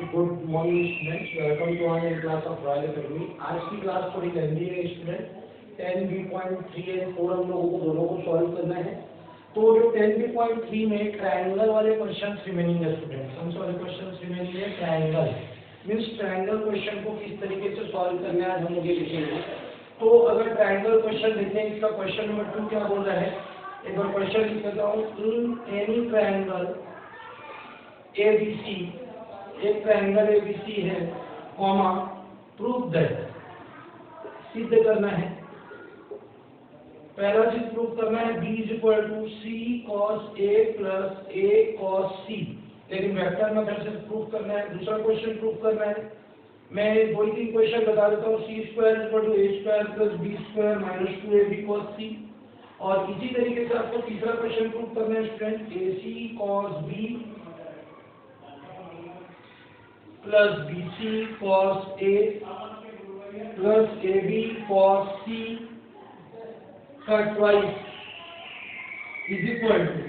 Good morning students, welcome to online class of Royal Academy. आज की class थोड़ी lengthy है स्टूडेंट। 10b.3 एंड 4 हम लोगों को दोनों को सॉल्व करना है। तो जो 10b.3 में ट्रायंगल वाले क्वेश्चन रिमेनिंग है स्टूडेंट, कौन से वाले क्वेश्चन रिमेनिंग है? ट्रायंगल मींस ट्रायंगल क्वेश्चन को किस तरीके से सॉल्व करना है आज हम लोग ये देखेंगे। तो अगर ट्रायंगल क्वेश्चन देखें, इसका क्वेश्चन नंबर 2 क्या बोल रहा है, एक बार क्वेश्चन लिख देता हूँ। इन एनी ट्रायंगल ABC, एक ट्रायंगल ABC है, कॉमा प्रूव दैट, सिद्ध करना है। पहला चीज प्रूव करना है B = C cos A plus A cos C, लेकिन वेक्टर मेथड से प्रूव करना है। दूसरा क्वेश्चन प्रूव करना है, मैं दो ही तीन क्वेश्चन बता देता हूँ। C² = A² plus B² minus 2AB cos C, और इसी तरीके से आपको तीसरा क्वेश्चन प्रूव करना है student, AC cos B plus BC cos A plus AB cos C का twice is equal to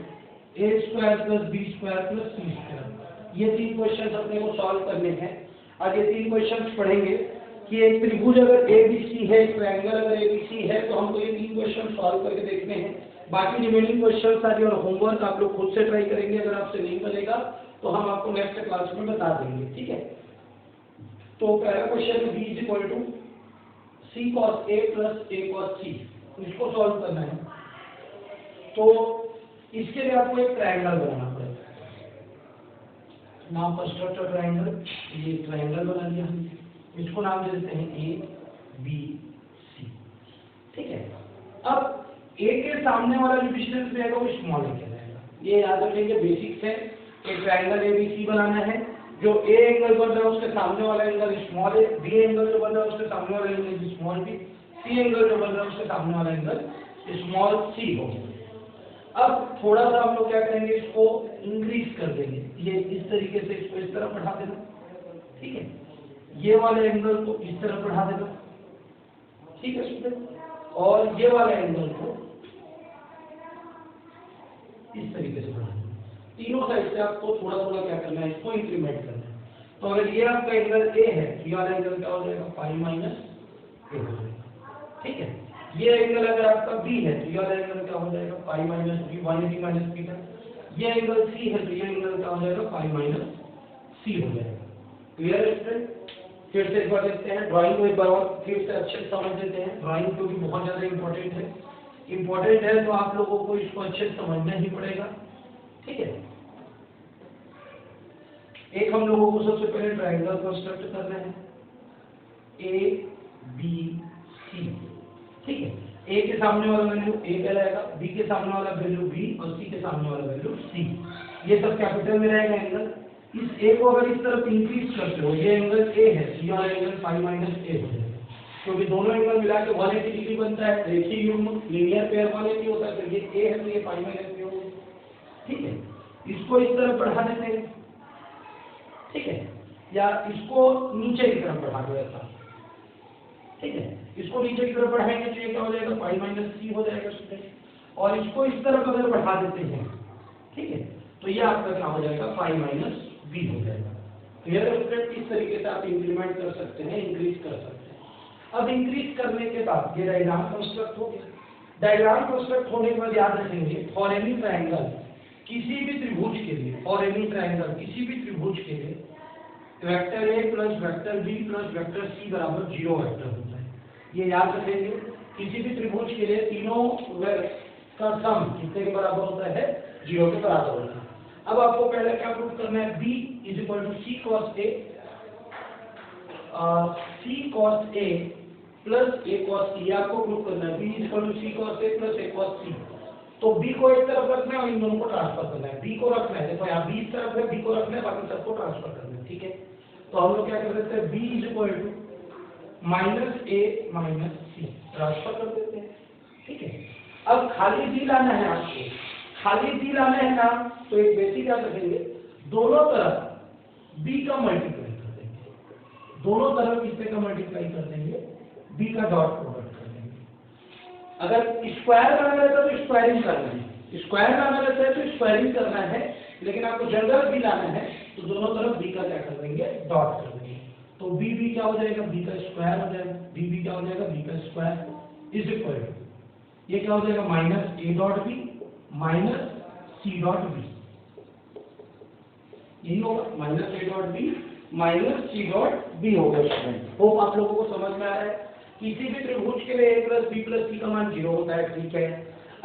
A² plus B² plus C²। ये तीन क्वेश्चन अपने को सॉल्व करने हैं। आज ये तीन क्वेश्चन पढ़ेंगे कि एक त्रिभुज अगर ABC है, एक ट्रायंगल अगर ABC है, तो हमको ये तीन क्वेश्चन सॉल्व करके देखने हैं। बाकी रिमेनिंग क्वेश्चन सारे और होमवर्क आप लोग खुद से ट्राई करेंगे। अगर आपसे नहीं बनेगा तो हम आपको नेक्स्ट क्लास में बता देंगे, ठीक है। तो पहला question B = C cos A plus A cos C, इसको सॉल्व करना है। तो इसके लिए आपको एक ट्रायंगल बनाना पड़ेगा। नाम कंस्ट्रक्ट ट्रायंगल, ये ट्रायंगल बना लिया हमने, इसको नाम दे देते हैं ABC, ठीक है। अब A के सामने वाला जो डिस्टेंस रहेगा वो स्मॉल a कहलाएगा। ये याद रखेंगे, बेसिक्स है। एक ट्रायंगल ABC बनाना है, जो A एंगल बन रहा है उसके सामने वाला एंगल स्मॉल है, B एंगल जो बन रहा है उसके सामने वाला angle small b, C angle जो बन रहा है उसके सामने वाला एंगल स्मॉल c हो। अब थोड़ा सा हम लोग क्या करेंगे, इसको इंक्रीज कर देंगे। ये इस तरीके से इसको इस तरफ बढ़ा देना, ठीक है। ये वाले एंगल को इस तरफ बढ़ा देना, ठीक है स्टूडेंट, और ये वाले एंगल को इस तरीके से बढ़ा देना। तीनों साइड से आपको थोड़ा थोड़ा क्या करना है, इसको इंक्रीमेंट करना है। तो अगर ये आपका एंगल A है तो ये वाला एंगल क्या हो जाएगा, पाई माइनस A हो जाएगा, ठीक है। ये एंगल अगर आपका B है तो ये वाला एंगल क्या हो जाएगा, pi minus B, 180 minus theta. ये एंगल C है तो ये एंगल क्या हो जाएगा, पाई माइनस C हो जाएगा। क्लियर है स्टूडेंट? फिर से एक बार देखते हैं ड्राइंग को, एक बार और फिर से अच्छे से समझ लेते हैं ड्राइंग, क्योंकि बहुत ज्यादा इंपॉर्टेंट है तो आप लोगों को इसको अच्छे से समझना ही पड़ेगा, ठीक है। एक हम लोगों को सबसे पहले ट्रायंगल कंस्ट्रक्ट करना है, ABC, ठीक है। A के सामने वाला वैल्यू A कहलाएगा, B के सामने वाला वैल्यू B और C के सामने वाला वैल्यू C। ये सब कैपिटल में रहेगा एंगल। इस A को अगर इस तरफ इंक्रीज करते हो, ये एंगल A है, ये वाला एंगल पाई माइनस A हो जाएगा, क्योंकि दोनों एंगल मिला के 180 डिग्री बनता है। रेखीय युग्म लीनियर पेयर वाले भी होता है, तो ये A है तो ये पाई माइनस A होगा, ठीक है। इसको इस तरफ बढ़ा देते हैं, ठीक है, या इसको नीचे की तरफ बढ़ा दो ऐसा, ठीक है। इसको नीचे की तरफ बढ़ाएंगे तो ये क्या हो जाएगा, पाई माइनस C हो जाएगा स्टूडेंट। और इसको इस तरफ अगर बढ़ा देते हैं, ठीक है, तो ये आपका क्या हो जाएगा, पाई माइनस B हो जाएगा। क्लियर है स्टूडेंट? इस तरीके से आप इंक्रीमेंट कर सकते हैं, इंक्रीज कर सकते हैं। अब इंक्रीज करने के बाद ये डायग्राम कंस्ट्रक्ट हो गया। डायग्राम कंस्ट्रक्ट होने के बाद याद रखेंगे, फॉर एनी ट्रायंगल, किसी भी त्रिभुज के लिए, फॉर एनी ट्रायंगल किसी भी त्रिभुज के लिए vector A plus vector B plus vector C बराबर 0 वेक्टर होता है। ये याद रखेंगे, किसी भी त्रिभुज के लिए तीनों का सम कितने के बराबर होता है, 0 के बराबर होता है। अब आपको पहले क्या प्रूव करना है, B = C cos A, C cos A plus A cos C, आपको प्रूव करना है। B = C cos A plus A cos C। तो B को एक तरफ रखना है और इन दोनों को ट्रांसफर करना है। B को रखना है, देखो यहाँ B इस तरफ है, B को रखना है, बाकी सबको ट्रांसफर करना है, ठीक है। तो हम लोग क्या कर सकते हैं, B = -A minus C transfer कर देते हैं, ठीक है। अब खाली D लाना है आपको, खाली D लाना है ना, तो एक बेसिक याद रखेंगे, दोनों तरफ B का मल्टीप्लाई कर देंगे, दोनों तरफ किससे का मल्टीप्लाई कर देंगे, B का डॉट प्रोडक्ट कर देंगे। अगर स्क्वायर बनाना रहता है तो स्क्वायरिंग करना है, स्क्वायर लाना रहता है तो स्क्वायरिंग करना है, लेकिन आपको जनरल भी लाना है तो दोनों तरफ b का क्या कर देंगे, डॉट कर देंगे। तो b क्या हो जाएगा, b का स्क्वायर हो जाएगा, b क्या हो जाएगा, b का स्क्वायर इज इक्वल टू ये क्या हो जाएगा minus a dot b minus c dot b, यही होगा minus a dot b minus c dot b होगा स्टूडेंट। होप आप लोगों को समझ में आ रहा है। किसी भी त्रिभुज के लिए a plus b plus c का मान 0 होता है, ठीक है।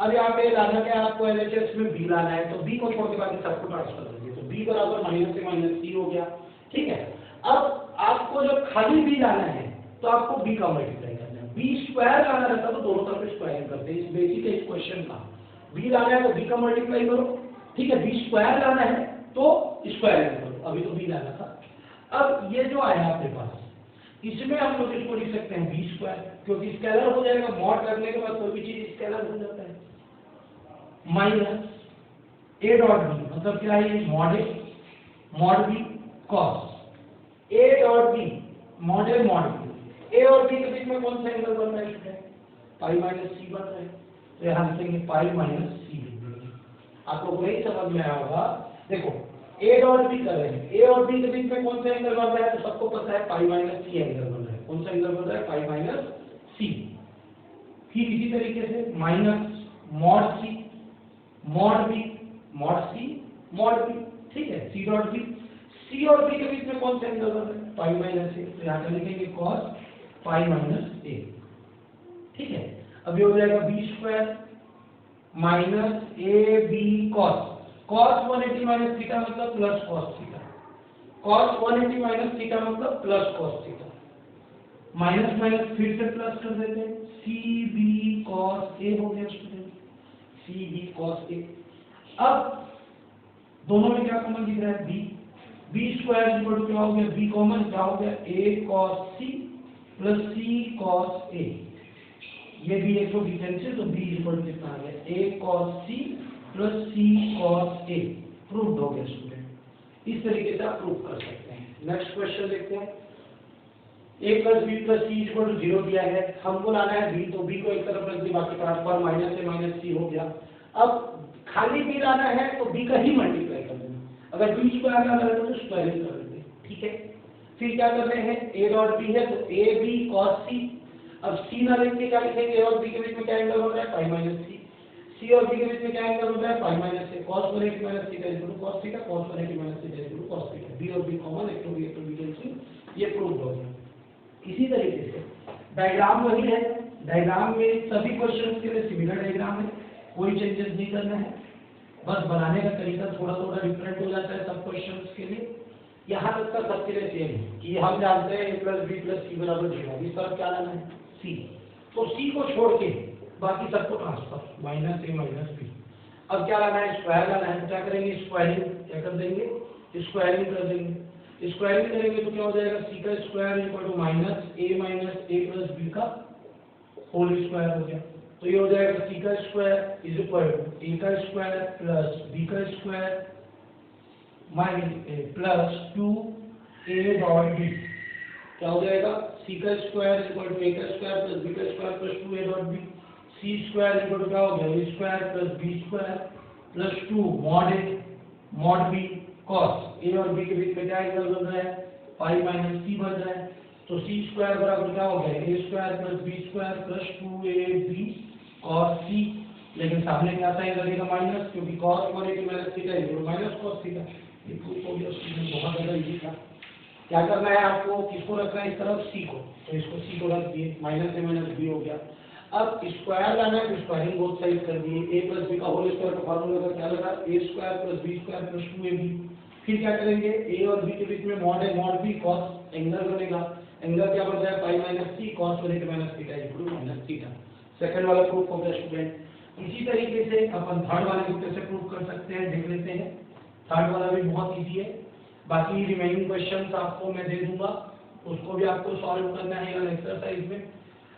अब यहाँ पे लाना क्या है आपको, LHS में b लाना है, तो b को छोड़ के बाकी सबको ट्रांसफर कर दिए, तो b बराबर माइनस से माइनस c हो गया, ठीक है। अब आपको जब खाली b लाना है तो आपको b का मल्टीप्लाई करना है, b स्क्वायर लाना रहता तो दोनों तरफ स्क्वायर करते हैं, इस बेसिक इस क्वेश्चन का। b लाना है तो b का मल्टीप्लाई करो, ठीक है, b स्क्वायर लाना है तो स्क्वायर करो, अभी तो b लाना था। अब ये जो आया आपके पास, इसमें हम लोग इसको लिख सकते हैं b स्क्वायर, क्योंकि स्केलर हो जाएगा, मॉड करने के बाद कोई भी चीज स्केलर हो जाता है, माइनस a डॉट b, मतलब क्या है ये mod a mod b cos a dot b mod a mod b, a और b के बीच में कौन सा एंगल बन रहा है स्टूडेंट, पाई माइनस c बन रहा है, तो यहाँ लिखेंगे पाई माइनस c लिख देंगे। आप लोग नहीं समझ में आया होगा, देखो a डॉट b कर रहे हैं, a और b के बीच में कौन सा एंगल बन रहा है, तो सबको पता है पाई माइनस c एंगल बन रहा है, कौन सा एंगल बन रहा है, पाई माइनस c। ठीक इसी तरीके से minus mod c mod b mod c mod b, ठीक है, c डॉट b, c और b के बीच में कौन सा एंगल बन रहा है, पाई माइनस a, तो यहाँ पे लिखेंगे cos पाई माइनस a, ठीक है। अब ये हो जाएगा b square minus a b cos cos 180 minus theta मतलब plus cos theta, cos 180 minus theta मतलब प्लस cos थीटा, माइनस माइनस फिर से प्लस कर देते हैं, c b cos a हो गया student, c b cos a। अब दोनों में क्या कॉमन दिख रहा है, b स्क्वायर इक्वल टू क्या हो गया, b कॉमन क्या हो गया, a cos c plus c cos a, ये भी एक तो डिफरेंशियल, तो b इक्वल टू कितना आ गया, a cos c plus c cos a, proved हो गया स्टूडेंट। इस तरीके से आप प्रूव कर सकते हैं। नेक्स्ट क्वेश्चन देखते हैं, a plus b plus c equal to 0 दिया है, हमको लाना है b, तो b को एक तरफ रख दिया, बाकी ट्रांसफर माइनस से माइनस c हो गया। अब खाली b लाना है तो b का ही मल्टीप्लाई कर देना, अगर b स्क्वायर लाना है तो स्क्वायर ही कर देंगे, ठीक है। फिर क्या कर रहे हैं, a डॉट b है तो a b cos c, अब c ना लिख के क्या लिखेंगे, a और b के बीच में क्या एंगल बन रहा है, पाई माइनस c, c और b के बीच में क्या एंगल बन रहा है, pi minus a, cos 180 minus theta equal to cos theta, cos 180 minus theta equal to cos theta, b और b कॉमन, एक तो b कैंसिल, ये प्रूव हो गया। इसी तरीके से डायग्राम वही है, डायग्राम में सभी क्वेश्चंस के लिए सिमिलर डायग्राम है, कोई चेंजेस नहीं करना है, बस बनाने का तरीका थोड़ा थोड़ा डिफरेंट हो जाता है सब क्वेश्चंस के लिए। यहाँ तक का सबके लिए सेम है कि हम जानते हैं a plus b plus c बराबर 0, इस तरफ क्या लाना है c, तो c को छोड़ के बाकी सबको transfer minus a minus b। अब क्या लाना है, स्क्वायर लाना है, तो क्या करेंगे, स्क्वायरिंग क्या कर देंगे, स्क्वायरिंग कर देंगे, स्क्वायरिंग करेंगे तो क्या हो जाएगा, c का square equal to minus a plus b का होल स्क्वायर हो गया, तो ये हो जाएगा c का square is equal to a का स्क्वायर प्लस b का square minus plus 2a dot b, क्या हो जाएगा, c का स्क्वायर इक्वल टू a का स्क्वायर प्लस b का square plus 2a dot b, c square equal to क्या हो गया, a square plus b square plus 2 mod a mod b cos a और b के बीच में क्या एंगल बन रहा है, पाई माइनस c बन रहा है, तो c स्क्वायर बराबर क्या हो गया, a square plus b square plus 2ab cos c, लेकिन सामने क्या था एंगल का माइनस, क्योंकि cos 180 minus theta equal minus cos theta, ये प्रूफ हो गया स्टूडेंट, बहुत ज़्यादा इजी था। क्या करना है आपको, किसको रखना है इस तरफ, c को, तो इसको c को रख दिए, माइनस से माइनस b हो गया। अब स्क्वायर लाना है तो स्क्वायरिंग बोथ साइड कर दिए, a प्लस b का होल स्क्वायर का फार्मूला का क्या लगा, a square plus b square plus 2ab। फिर क्या करेंगे, a और b के बीच में मॉड है मॉड b cos एंगल बनेगा, एंगल क्या बन जाएगा, pi minus c cos 180 minus theta equal to minus theta. Second वाला प्रूफ हो गया स्टूडेंट। इसी तरीके से अपन थर्ड वाले को कैसे प्रूव कर सकते हैं देख लेते हैं। थर्ड वाला भी बहुत इजी है, बाकी रिमेनिंग क्वेश्चंस आपको मैं दे दूंगा, उसको भी आपको सॉल्व करना है एक्सरसाइज में।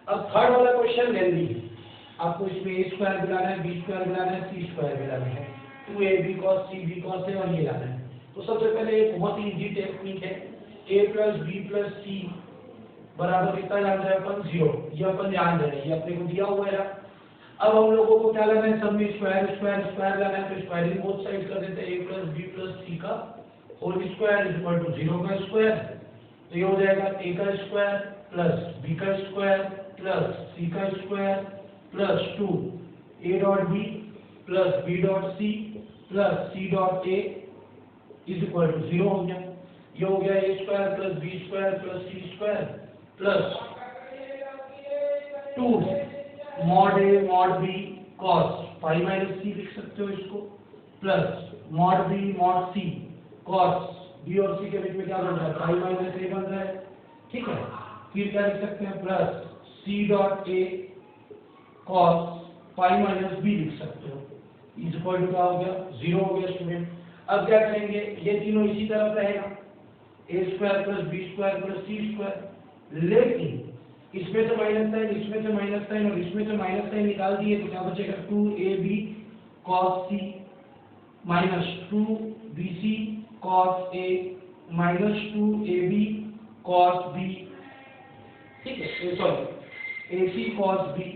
अब थर्ड वाला क्वेश्चन लेंदी है, आपको इसमें a स्क्वायर भी लाना है, b स्क्वायर भी लाना है, c स्क्वायर भी लाना है, 2ab cos c b cos a और ये लाना है। तो सबसे पहले एक बहुत ही इजी टेक्निक है, a plus b plus c बराबर कितना जान रहे हैं अपन, 0, ये अपन जान रहे हैं, ये अपने को दिया हुआ है। अब हम लोगों को क्या लाना है, सब में स्क्वायर स्क्वायर स्क्वायर लाना है, तो स्क्वायरिंग बोथ साइड कर देते हैं, a plus b plus c का whole square is equal to 0 का स्क्वायर, तो ये हो जाएगा a का स्क्वायर प्लस b का स्क्वायर प्लस c का square plus 2 a dot b plus b dot c plus c dot a is equal to 0 हो गया। ये हो गया a square plus b square plus c square plus 2 mod a mod b cos phi minus c लिख सकते हो इसको, plus mod b mod c cos b और c के बीच में क्या बन रहा है, फाइ माइनस a बन रहा है, ठीक है। फिर क्या लिख सकते हैं, plus c dot a cos phi minus b लिख सकते हो, इज इक्वल टू क्या हो गया, 0 हो गया स्टूडेंट। अब क्या करेंगे, ये तीनों इसी तरफ रहेगा, a square plus b square plus c square, लेकिन इसमें से माइनस साइन, इसमें से माइनस साइन और इसमें से माइनस साइन निकाल दिए तो क्या बचेगा, 2ab cos c minus 2bc cos a minus 2ab cos b, ठीक है, sorry ac cos b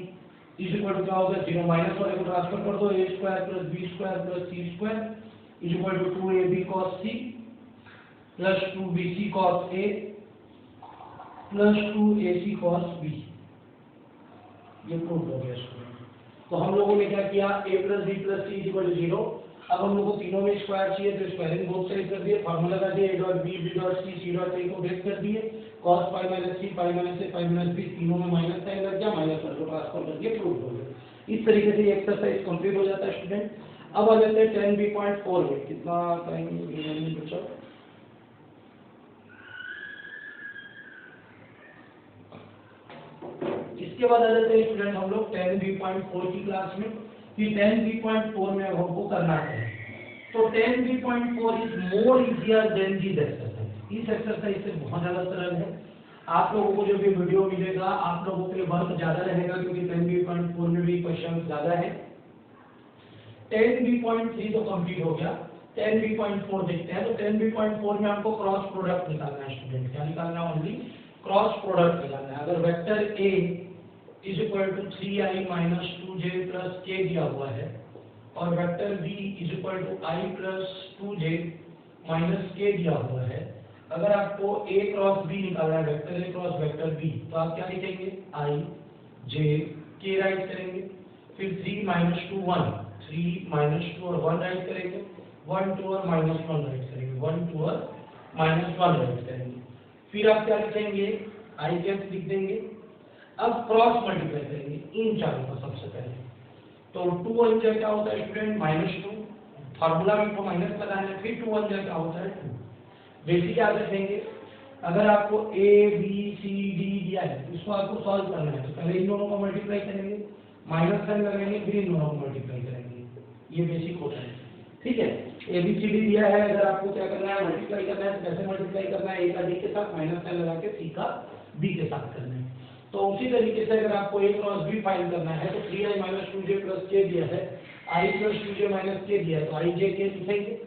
is equal to क्या होगा, 0 माइनस वाले को ट्रांसफर कर दो, a square plus b square plus c square is equal to 2ab cos c plus 2bc cos a plus 2ac cos b, ये proof हो गया student. तो हम लोगों ने क्या किया, a plus b plus c is equal to 0। अब हम लोगों को तीनों में स्क्वायर चाहिए तो स्क्वायरिंग बोथ साइड कर दिए, फार्मूला लगा दिया, a dot b b dot c c dot a को ब्रेक कर दिए, cos phi minus c phi minus a phi minus b, तीनों में माइनस साइन लग गया, माइनस वाले को ट्रांसफर कर दिया, प्रूफ हो गया। इस तरीके से ये एक्सरसाइज कंप्लीट हो जाता है स्टूडेंट। अब आ जाते हैं 10b.4 में, कितना टाइम रिमेनिंग बचा, इसके बाद आ जाते हैं स्टूडेंट हम लोग 10b.4 की क्लास में। फिर 10b.4 में हमको करना है, तो 10b.4 is more easier than this exercise. इस एक्सरसाइज से बहुत ज्यादा सरल है। आप लोगों को जो भी वीडियो मिलेगा आप लोगों के लिए वर्क ज्यादा रहेगा, क्योंकि 10b.4 में भी क्वेश्चन ज्यादा है। 10b.3 तो कंप्लीट हो गया, 10b.4 देखते हैं। तो 10b.4 में हमको क्रॉस प्रोडक्ट निकालना है स्टूडेंट। क्या निकालना है, ओनली क्रॉस प्रोडक्ट निकालना है। अगर vector a is equal to 3i minus 2j plus k दिया हुआ है और vector b is equal to i plus 2j minus k दिया हुआ है, अगर आपको a क्रॉस b निकालना है, vector a cross vector b, तो आप क्या लिखेंगे, i j k राइट करेंगे, फिर 3 माइनस 2 1, 3 माइनस 2 और 1 राइट करेंगे, 1 2 और माइनस 1 राइट करेंगे, 1 2 और माइनस 1 राइट करेंगे। फिर आप क्या लिखेंगे, i कैप लिख देंगे। अब क्रॉस मल्टीप्लाई करेंगे इन चारों का सबसे पहले, तो 2 1 जा क्या होता है स्टूडेंट, माइनस 2, फार्मूला में तो माइनस लगाना है, फिर 2 1 जा क्या होता है 2। बेसिक याद रखेंगे, अगर आपको a b c d दिया है तो इसको आपको सॉल्व करना है, तो पहले इन दोनों को मल्टीप्लाई करेंगे, माइनस साइन लगाएंगे, फिर इन दोनों को मल्टीप्लाई करेंगे, ये बेसिक होता है, ठीक है। a b c d दिया है, अगर आपको क्या करना है, मल्टीप्लाई करना है, तो कैसे मल्टीप्लाई करना है, a का d के साथ माइनस साइन लगा के c का b के साथ करना है। तो उसी तरीके से अगर आपको a क्रॉस b फाइंड करना है, तो 3i minus 2j plus k दिया है, i plus 2j minus k दिया है, तो i j k लिखेंगे,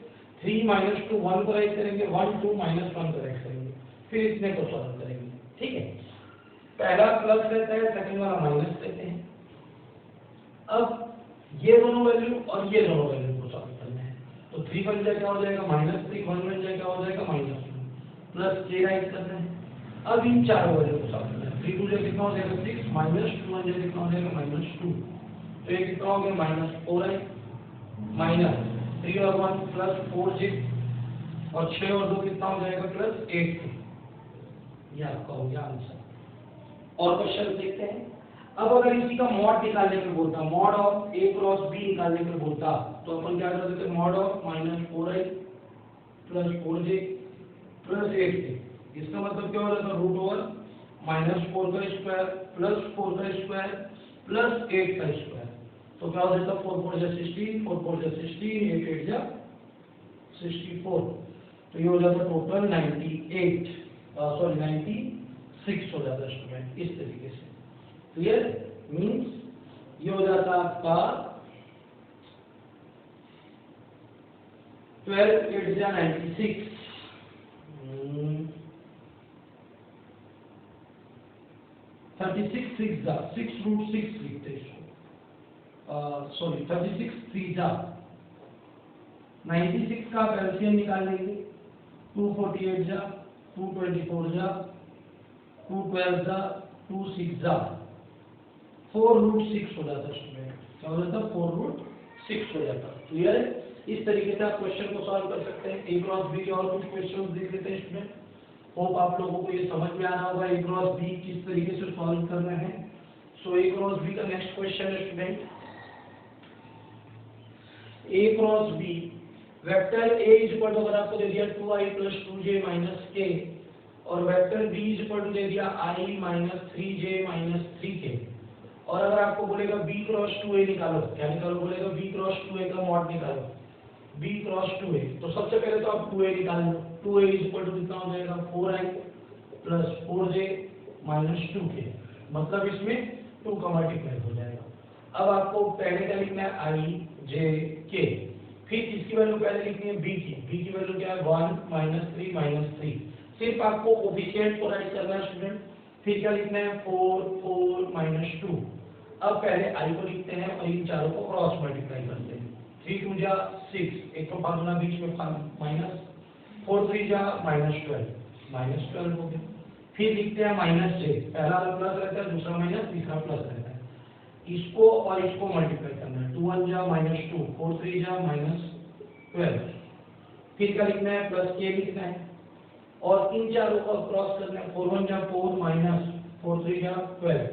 3 माइनस 2 1 को राइट करेंगे, 1 2 माइनस 1 को राइट करेंगे, फिर इसने को सॉल्व करेंगे, ठीक है। पहला प्लस रहता है, सेकंड वाला माइनस रहते हैं। अब ये दोनों वैल्यू और ये दोनों वैल्यू को सॉल्व करना है, तो 3 बन जाए क्या हो जाएगा, माइनस 3, 1 बन जाए क्या हो जाएगा, माइनस 2, प्लस k राइट करना है। अब इन चारों वैल्यू को सॉल्व करना है, 3 2 कितना हो जाएगा 6, माइनस 2 1 कितना हो जाएगा, माइनस 2, तो ये कितना हो गया, माइनस 4i, माइनस 3 और 1 प्लस 4j, और 6 और 2 कितना हो जाएगा, प्लस 8k। ये आपका हो गया आंसर। और क्वेश्चन देखते हैं। अब अगर इसी का मॉड निकालने के बोलता, mod of a cross b निकालने के बोलता, तो अपन क्या कर देते, mod of minus 4i plus 4j plus 8k। इसका मतलब क्या हो जाता, रूट ओवर माइनस 4 का स्क्वायर प्लस 4 का स्क्वायर प्लस 8 का स्क्वायर, तो क्या हो जाता, 4 4 जा 16, 4 4 जा 16, 8 8 जा 64, तो ये हो जाता टोटल 98, सॉरी 96 हो जाता स्टूडेंट, इस तरीके से। क्लियर, मींस ये हो जाता आपका 12 8 जा 96, 36 6 जा 6 रूट 6 लिखते हैं इसको, सॉरी 36 3 जा 96 का एलसीएम निकाल लेंगे, 248 जा 224 जा 212 जा 26 जा 4√6 हो जाता स्टूडेंट। क्या हो जाता? 4√6 हो जाता। क्लियर है? इस तरीके से आप क्वेश्चन को सॉल्व कर सकते हैं। ए क्रॉस बी के और कुछ क्वेश्चन देख लेते हैं स्टूडेंट। होप आप लोगों को ये समझ में आ रहा होगा ए क्रॉस बी किस तरीके से सॉल्व करना है। सो ए क्रॉस बी का नेक्स्ट क्वेश्चन है student, A cross B vector A is equal to, अगर आपको दे दिया 2i + 2j - k और vector B is equal to दे दिया i - 3j - 3k, और अगर आपको बोलेगा b क्रॉस 2a निकालो, क्या निकालो? बोलेगा b क्रॉस 2a का मॉड निकालो, b क्रॉस 2a। तो सबसे पहले तो आप 2a निकाल लो। 2a इज इक्वल टू कितना हो जाएगा? 4i + 4j - 2k, मतलब इसमें 2 का मल्टीप्लाई हो जाएगा। अब आपको पहले क्या लिखना है? i j k, फिर इसकी वैल्यू पहले लिखनी है b की वैल्यू क्या है? 1 - 3 - 3। सिर्फ आपको कोफिशिएंट को राइट करना है स्टूडेंट। फिर क्या लिखना है? 4 4 - 2। अब पहले i को लिखते हैं और इन चारों को क्रॉस मल्टीप्लाई करते हैं। 3 2 जा 6, एक तो फार्मूला बीच में माइनस, 4 3 जा -12 हो गया। फिर लिखते हैं -j, पहला प्लस रहता है, दूसरा माइनस, तीसरा प्लस रहता है। इसको और इसको मल्टीप्लाई करना है। 2 1 जा -2, 4 3 जा -12। फिर क्या लिखना है? प्लस k लिखना है और इन चारों को क्रॉस करना है। 4 1 जा 4 -4 3 जा 12।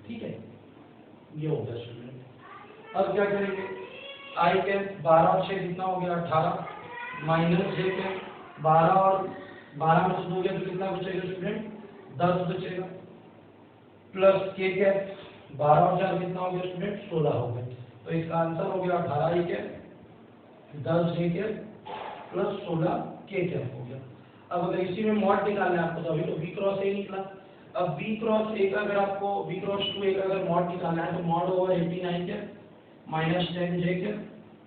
ठीक है, ये हो गया स्टूडेंट। अब क्या करेंगे? i के 12 और 6 कितना हो गया? 18, माइनस j के 12 और 12 में से 2 गया तो कितना बचेगा स्टूडेंट? 10 बचेगा, प्लस k के 12 और 4 कितना हो गया स्टूडेंट? 16 हो गया। तो इसका आंसर हो गया 18 i के 10 j के प्लस 16 k के हो गया। अब अगर इसी में मॉड निकालना है आपको, तो अभी तो b क्रॉस a निकला। अब b क्रॉस a का अगर आपको b क्रॉस 2a का अगर मॉड निकालना है तो मॉड ओवर 18i के माइनस 10j के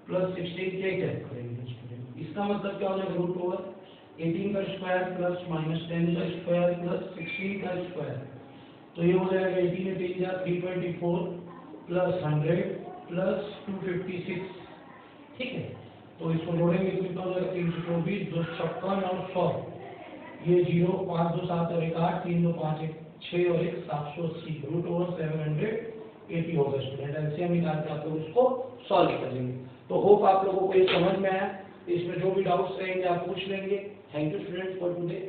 प्लस 16k के करेंगे स्टूडेंट। इसका मतलब क्या हो जाएगा? रूट ओवर 18 का स्क्वायर प्लस माइनस 10 का स्क्वायर प्लस 16 का स्क्वायर। तो ये हो जाएगा 18 में 3 जा 324 प्लस 100 प्लस 256। ठीक है, तो इसको जोड़ेंगे तो कितना हो जाएगा? 324 256 और 100। ये 0 5 2 7 और 1 8 3 2 5 1 6 और 1 780, रूट ओवर 780 होगा स्टूडेंट। एलसीएम निकाल के आप लोग इसको सॉल्व कर लेंगे। तो होप आप लोगों को ये समझ में आया। इसमें जो भी डाउट्स रहेंगे आप पूछ लेंगे। Thank you students for today.